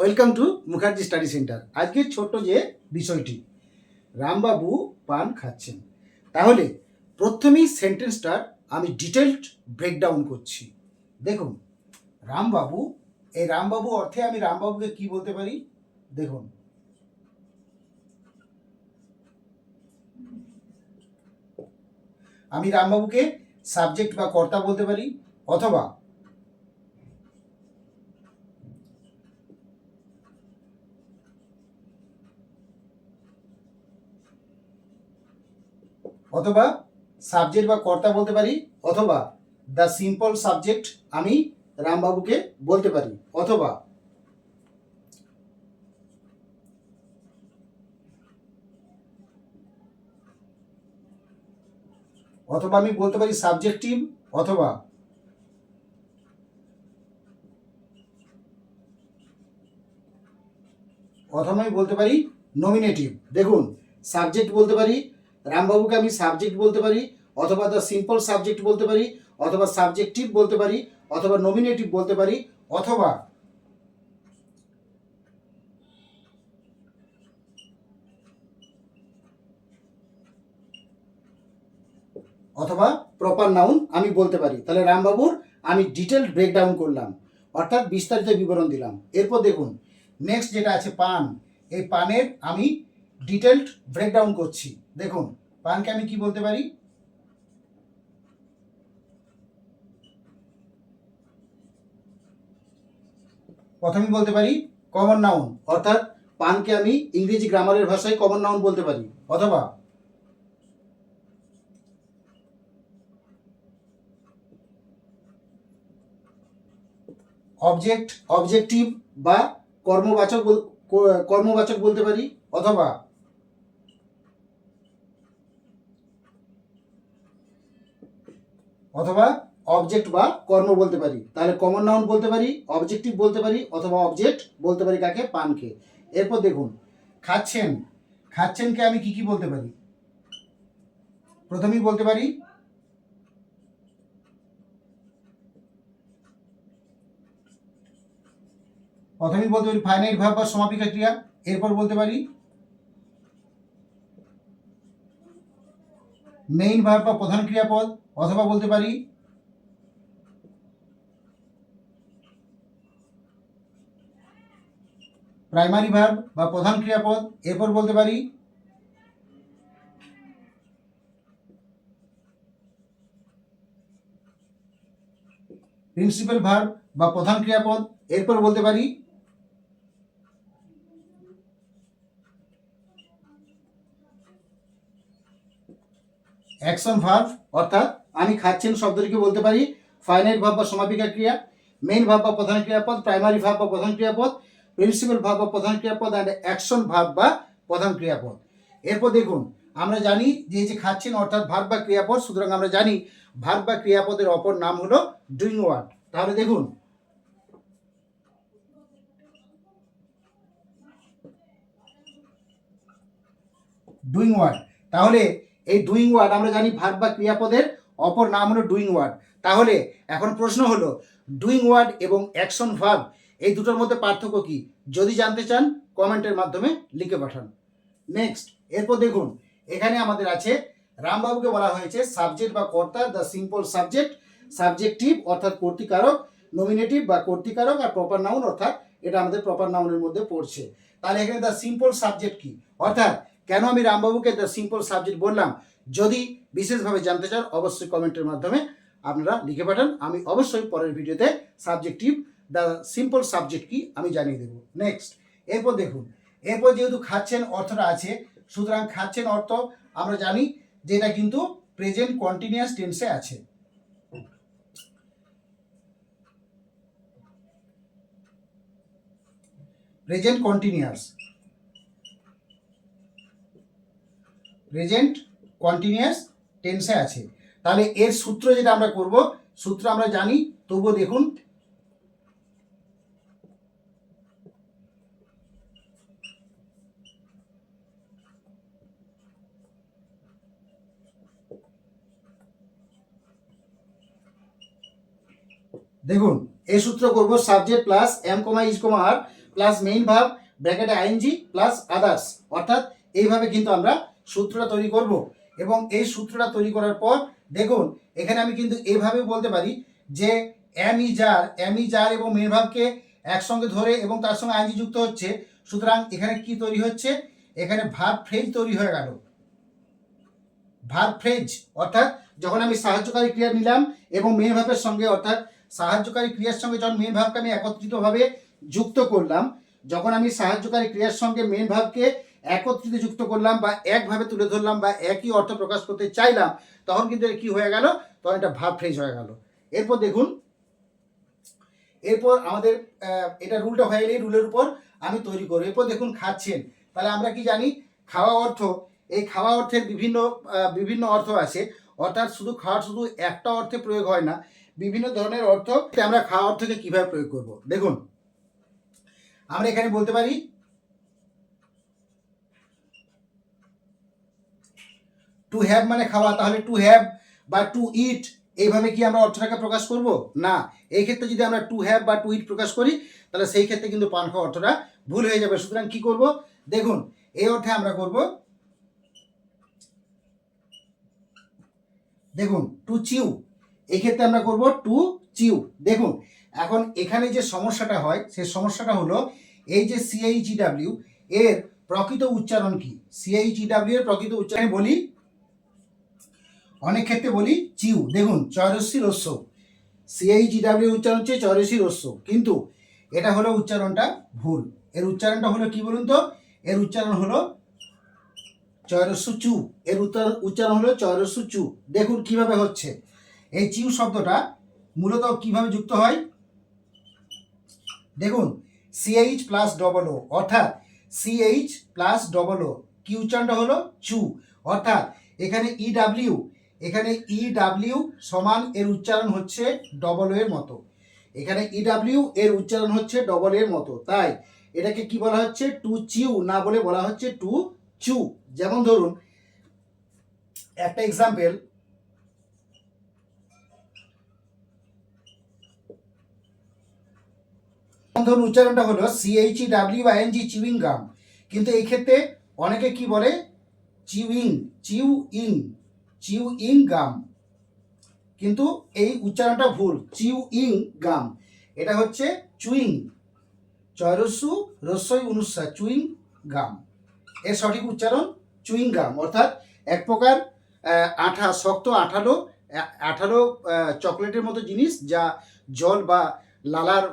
Welcome to Mukherjee study centre. আজকের ছোট্ট যে বিষয়টি, রামবাবু পান খাচ্ছেন, তাহলে প্রথমেই সেন্টেন্সটার আমি ডিটেলড ব্রেকডাউন করছি। দেখুন, রামবাবু, এই রামবাবু অর্থে আমি রামবাবুকে কি বলতে পারি? দেখুন, আমি রামবাবুকে সাবজেক্ট বা কর্তা বলতে পারি, অথবা অথবা সাবজেক্ট বা কর্তা বলতে পারি, অথবা দ্য সিম্পল সাবজেক্ট আমি রামবাবুকে বলতে পারি, অথবা আমি বলতে পারি সাবজেক্টিভ, অথবা আমি বলতে পারি নমিনেটিভ। দেখুন, সাবজেক্ট বলতে পারি, রামবাবুকে আমি সাবজেক্ট বলতে পারি, অথবা দ্য সিম্পল সাবজেক্ট বলতে পারি, অথবা সাবজেক্টিভ বলতে পারি, অথবা নমিনেটিভ বলতে পারি, অথবা প্রপার নাউন আমি বলতে পারি। তাহলে রামবাবুর আমি ডিটেলড ব্রেকডাউন করলাম, অর্থাৎ বিস্তারিত বিবরণ দিলাম। এরপর দেখুন, নেক্সট যেটা আছে পান, এই পানের আমি ডিটেলড ব্রেকডাউন করছি। দেখুন, পানকে আমি কি বলতে পারি? প্রথমে বলতে পারি কমন নাউন, অর্থাৎ পানকে আমি ইংরেজি গ্রামারের ভাষায় কমন নাউন বলতে পারি, অথবা অবজেক্টিভ বা কর্মবাচক বলতে পারি, অথবা অবজেক্ট বা কর্ম বলতে পারি। তাহলে কমন নাউন বলতে পারি, অবজেক্টিভ বলতে পারি, অথবা অবজেক্ট বলতে পারি কাকে? পানকে। এরপর দেখুন, খাচ্ছেন, খাচ্ছেনকে আমি কি কি বলতে পারি? প্রথমেই বলতে পারি ফাইনাইট ভার্ব বা সমাপিকা ক্রিয়া। এরপর বলতে পারি মেইন ভার্ব বা প্রধান ক্রিয়াপদ, অথবা বলতে পারি প্রাইমারি ভার্ব বা প্রধান ক্রিয়াপদ। এরপর বলতে পারি প্রিন্সিপাল ভার্ব বা প্রধান ক্রিয়াপদ। এরপর বলতে পারি অ্যাকশন ভার্ব, অর্থাৎ আমি খাচ্ছেন শব্দটিকে বলতে পারি ফাইনাইট ভার্ব বা সমাপিকা ক্রিয়া, মেইন ভার্ব বা প্রধান ক্রিয়াপদ, প্রাইমারি ভার্ব বা প্রধান ক্রিয়াপদ, প্রিন্সিপাল ভার্ব বা প্রধান ক্রিয়াপদ, অ্যান্ড অ্যাকশন ভার্ব বা প্রধান ক্রিয়াপদ। এরপর দেখুন, আমরা জানি যে খাচ্ছেন অর্থাৎ ভার্ব বা ক্রিয়াপদ, সুতরাং আমরা জানি ভার্ব বা ক্রিয়াপদের অপর নাম হলো ডুইং ওয়ার্ড। তাহলে দেখুন, ডুইং ওয়ার্ড, তাহলে এই ডুইং ওয়ার্ড আমরা জানি ভার্ব বা ক্রিয়াপদের অপর নাম হলো ডুইং ওয়ার্ড। তাহলে এখন প্রশ্ন হলো, ডুইং ওয়ার্ড এবং অ্যাকশন ভার্ব এই দুটোর মধ্যে পার্থক্য কি? যদি জানতে চান কমেন্টের মাধ্যমে লিখে পাঠান। নেক্সট, এরপর দেখুন, এখানে আমাদের আছে রামবাবুকে বলা হয়েছে সাবজেক্ট বা কর্তা, দ্য সিম্পল সাবজেক্ট, সাবজেক্টিভ অর্থাৎ কর্তৃকারক, নমিনেটিভ বা কর্তৃকারক, আর প্রপার নাউন অর্থাৎ এটা আমাদের প্রপার নাউনের মধ্যে পড়ছে। তাহলে এখানে দ্য সিম্পল সাবজেক্ট কি, অর্থাৎ কেন আমি রামবাবুকে দ্য সিম্পল সাবজেক্ট বললাম? যদি বিশেষভাবে জানতে চান অবশ্যই কমেন্টের মাধ্যমে আপনারা লিখে পাঠান। আমি অবশ্যই পরের ভিডিওতে সাবজেক্টিভ দ্য সিম্পল সাবজেক্ট কি আমি জানিয়ে দেবো। নেক্সট, এরপর দেখুন, এরপর যেহেতু খাচ্ছেন অর্থটা আছে, সুতরাং খাচ্ছেন অর্থ আমরা জানি যে এটা কিন্তু প্রেজেন্ট কন্টিনিউয়াস টেন্সে আছে। প্রেজেন্ট কন্টিনিউয়াস টেন্সে আছে। তাহলে এর সূত্র যেটা আমরা করব, সূত্র আমরা জানি, তবুও দেখুন, দেখুন এই সূত্র করব subject plus am comma is comma are plus main verb ব্র্যাকেটে আইএনজি প্লাস আদার্স, অর্থাৎ এইভাবে কিন্তু আমরা সূত্রটা তৈরি করব। এবং এই সূত্রটা তৈরি করার পর দেখুন এখানে আমি কিন্তু এইভাবে বলতে পারি যে এম ই যার এবং মেইন ভার্বকে একসঙ্গে ধরে এবং তার সঙ্গে আইএনজি যুক্ত হচ্ছে, সুতরাং এখানে কি তৈরি হচ্ছে, এখানে ভার্ব ফ্রেজ তৈরি হয়ে গেল। ভার্ব ফ্রেজ অর্থাৎ যখন আমি সাহায্যকারী ক্রিয়া নিলাম এবং মেইন ভার্বের সঙ্গে, অর্থাৎ সাহায্যকারী ক্রিয়ার সঙ্গে যখন মেইন ভার্বকে আমি একত্রিতভাবে যুক্ত করলাম, যখন আমি সাহায্যকারী ক্রিয়ার সঙ্গে মেইন ভার্বকে একত্রিত যুক্ত করলাম বা একভাবে তুলে ধরলাম বা একই অর্থ প্রকাশ করতে চাইলাম, তখন কিন্তু কি হয়ে গেল, তখন এটা ভার্ব ফ্রেজ হয়ে গেল। এরপর দেখুন, এরপর আমাদের এটা রুলটা হয়ে গেলে রুলের উপর আমি তৈরি করি। এরপর দেখুন খাচ্ছেন, তাহলে আমরা কি জানি খাওয়া অর্থ, এই খাওয়া অর্থের বিভিন্ন অর্থ আছে, অর্থাৎ শুধু খাওয়ার শুধু একটা অর্থে প্রয়োগ হয় না, বিভিন্ন ধরনের অর্থ। আমরা খাওয়া অর্থকে কিভাবে প্রয়োগ করব, দেখুন আমরা এখানে বলতে পারি টু হ্যাভ মানে খাওয়া, তাহলে টু হ্যাভ বা টু ইট এইভাবে কি আমরা অর্থটাকে প্রকাশ করব না। এই ক্ষেত্রে যদি আমরা টু হ্যাভ বা টু ইট প্রকাশ করি তাহলে সেই ক্ষেত্রে কিন্তু পান খাওয়া অর্থটা ভুল হয়ে যাবে। সুতরাং কি করব, দেখুন এই অর্থে আমরা করব, দেখুন টু চিউ, এই ক্ষেত্রে আমরা করব টু চিউ। দেখুন এখন এখানে যে সমস্যাটা হয় সেই সমস্যাটা হলো এই যে CHEW এর প্রকৃত উচ্চারণ কি, CHEW এর প্রকৃত উচ্চারণ বলি, অনেক ক্ষেত্রে বলি চিউ। দেখুন চয়রস্যি রস্য, CHEW উচ্চারণ হচ্ছে চয়রস্যি রস্য, কিন্তু এটা হলো উচ্চারণটা ভুল। এর উচ্চারণটা হলো কি বলুন তো, এর উচ্চারণ হলো চয়রস্য চু, এর উচ্চারণ হলো চয়রস্য চু। দেখুন কিভাবে হচ্ছে, এই চিউ শব্দটা মূলত কিভাবে যুক্ত হয়, দেখুন CH প্লাস ডবল ও, অর্থাৎ CH প্লাস ডবল ও, কি উচ্চারণটা হলো চু, অর্থাৎ এখানে EW সমান এর উচ্চারণ হচ্ছে ডবল এর মতো, এখানে EW এর উচ্চারণ হচ্ছে ডবল এর মতো, তাই এটাকে কি বলা হচ্ছে টু চিউ না বলে বলা হচ্ছে টু চু। যেমন ধরুন একটা এক্সাম্পল, ধরুন উচ্চারণটা হলো CHEWING চিউইং গাম, কিন্তু এই ক্ষেত্রে অনেকে কি বলে চিউইং গাম, কিন্তু এই উচ্চারণটা ভুল, চিউইং গাম, এটা হচ্ছে চুইং, চয়রস্যু রস্যই অনুস্বার, চুইং গাম, এর সঠিক উচ্চারণ চুইং গাম, অর্থাৎ এক প্রকার শক্ত আঠালো চকলেটের মতো জিনিস, যা জল বা লালার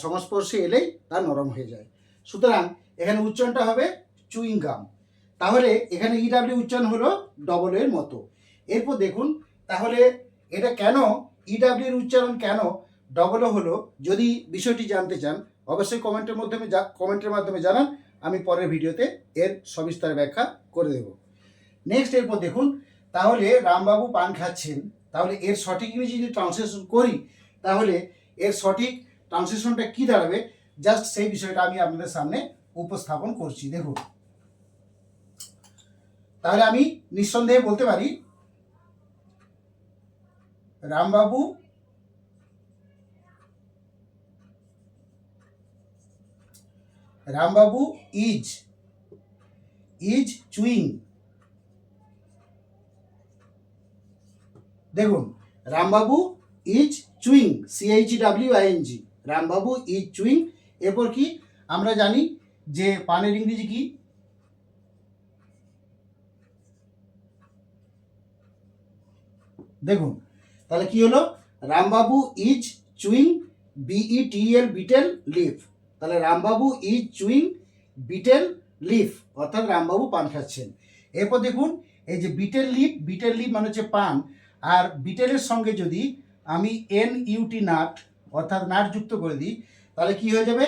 সংস্পর্শে এলেই তা নরম হয়ে যায়। সুতরাং এখানে উচ্চারণটা হবে চুইং গাম, তাহলে এখানে EW উচ্চারণ হলো ডবল এর মতো। এরপর দেখুন তাহলে এটা কেন EW এর উচ্চারণ কেন ডবল হলো, যদি বিষয়টি জানতে চান অবশ্যই কমেন্টের মাধ্যমে জানান, আমি পরের ভিডিওতে এর সবিস্তার ব্যাখ্যা করে দেব। নেক্সট এরপর দেখুন, তাহলে রামবাবু পান খাচ্ছেন, তাহলে এর সঠিক ইংরেজি যদি ট্রান্সলেশন করি তাহলে এর সঠিক ট্রান্সলেশনটা কি দাঁড়াবে, জাস্ট সেই বিষয়টা আমি আপনাদের সামনে উপস্থাপন করছি। দেখুন তাহলে আমি নিঃসন্দেহে বলতে পারি রামবাবু ইজ চুইং। দেখুন Rambabu is chewing, CHEWING, Rambabu is chewing. এরপর কি আমরা জানি যে পানের ইংরেজি কি, দেখুন তাহলে কি হলো, Rambabu is chewing BETL betel leaf, তাহলে Rambabu is chewing betel leaf, অর্থাৎ রামবাবু পান খাচ্ছেন। এরপর দেখুন এই যে বিটেল লিফ মানে হচ্ছে পান, আর বিটেলের সঙ্গে যদি আমি NUT নাট অর্থাৎ নাট যুক্ত করে দিই তাহলে কি হয়ে যাবে,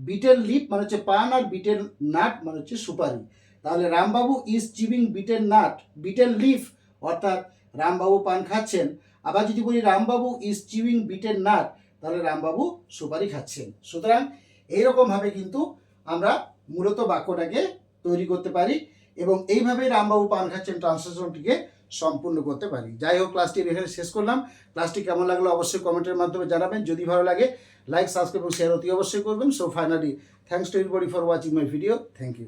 বিটেল লিফ মানে হচ্ছে পান আর বিটেল নাট মানে হচ্ছে সুপারি, তাহলে Rambabu is chewing betel leaf, অর্থাৎ রামবাবু পান খাচ্ছেন। আবার যদি বলি রামবাবু ইজ চিউইং বিটেল নাট, তাহলে রামবাবু সুপারি খাচ্ছেন। সুতরাং এইরকমভাবে কিন্তু আমরা মূলত বাক্যটাকে তৈরি করতে পারি এবং এইভাবে রামবাবু পান খাচ্ছেন ট্রান্সলেশনটিকে সম্পূর্ণ করতে পারি। যাই হোক, ক্লাসটি এখানে শেষ করলাম। ক্লাসটি কেমন লাগলো অবশ্যই কমেন্টের মাধ্যমে জানাবেন। যদি ভালো লাগে লাইক, সাবস্ক্রাইব এবং শেয়ার অতি অবশ্যই করবেন। So finally thanks to everybody for watching my video. Thank you.